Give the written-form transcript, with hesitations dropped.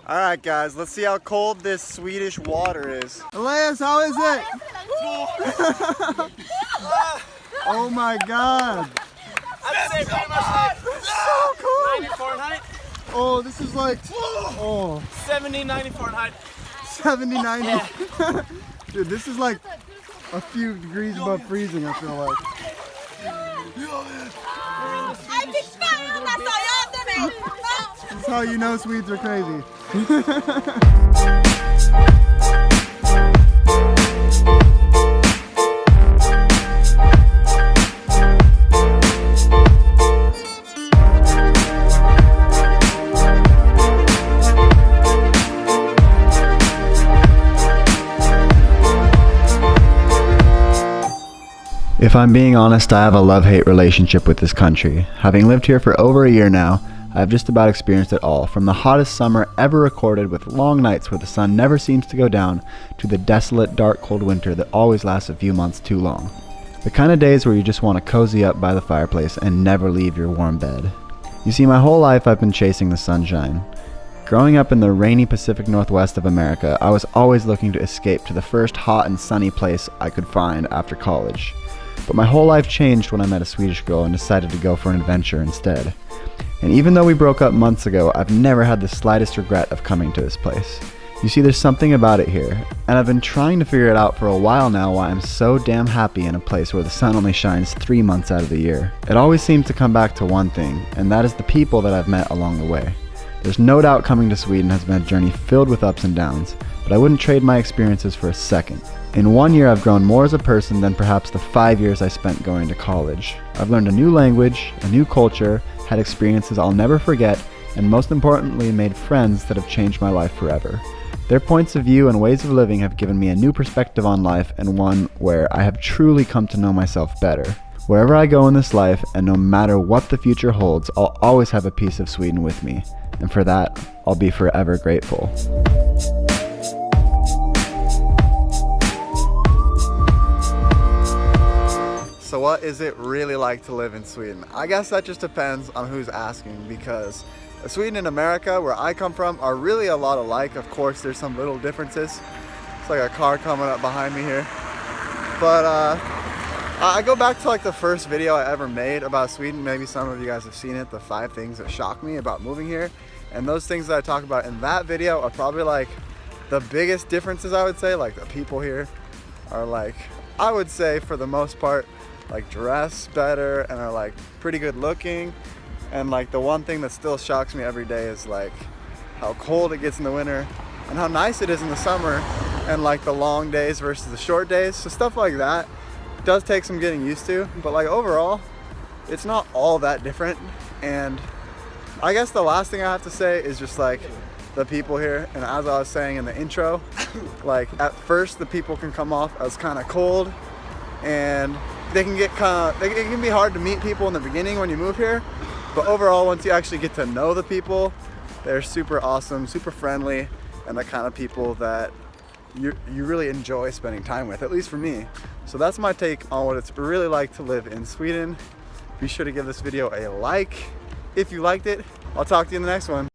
All right, guys, let's see how cold this Swedish water is. Elias, how is it? Oh my God. I'd say pretty much like So cool. 90 Fahrenheit. Oh, this is like, oh, 70, 90 Fahrenheit. 70, 90. Dude, this is like a few degrees above freezing, I feel like. This is how you know Swedes are crazy. If I'm being honest, I have a love-hate relationship with this country. Having lived here for over a year now, I've just about experienced it all, from the hottest summer ever recorded with long nights where the sun never seems to go down, to the desolate, dark, cold winter that always lasts a few months too long. The kind of days where you just want to cozy up by the fireplace and never leave your warm bed. You see, my whole life I've been chasing the sunshine. Growing up in the rainy Pacific Northwest of America, I was always looking to escape to the first hot and sunny place I could find after college. But my whole life changed when I met a Swedish girl and decided to go for an adventure instead. And even though we broke up months ago, I've never had the slightest regret of coming to this place. You see, there's something about it here, and I've been trying to figure it out for a while now why I'm so damn happy in a place where the sun only shines 3 months out of the year. It always seems to come back to one thing, and that is the people that I've met along the way. There's no doubt coming to Sweden has been a journey filled with ups and downs, but I wouldn't trade my experiences for a second. In 1 year, I've grown more as a person than perhaps the 5 years I spent going to college. I've learned a new language, a new culture, had experiences I'll never forget, and most importantly, made friends that have changed my life forever. Their points of view and ways of living have given me a new perspective on life, and one where I have truly come to know myself better. Wherever I go in this life, and no matter what the future holds, I'll always have a piece of Sweden with me, and for that, I'll be forever grateful. So what is it really like to live in Sweden? I guess that just depends on who's asking, because Sweden and America, where I come from, are really a lot alike. Of course, there's some little differences. It's like a car coming up behind me here. But I go back to like the first video I ever made about Sweden. Maybe some of you guys have seen it, the 5 things that shocked me about moving here. And those things that I talk about in that video are probably like the biggest differences, I would say. Like the people here are like, I would say for the most part, like dress better and are like pretty good looking. And like the one thing that still shocks me every day is like how cold it gets in the winter and how nice it is in the summer, and like the long days versus the short days. So stuff like that does take some getting used to, but like overall it's not all that different. And I guess the last thing I have to say is just like the people here. And as I was saying in the intro, like at first the people can come off as kind of cold, and they can get it can be hard to meet people in the beginning when you move here, but overall once you actually get to know the people, they're super awesome, super friendly, and the kind of people that you really enjoy spending time with, at least for me. So that's my take on what it's really like to live in Sweden. Be sure to give this video a like if you liked it. I'll talk to you in the next one.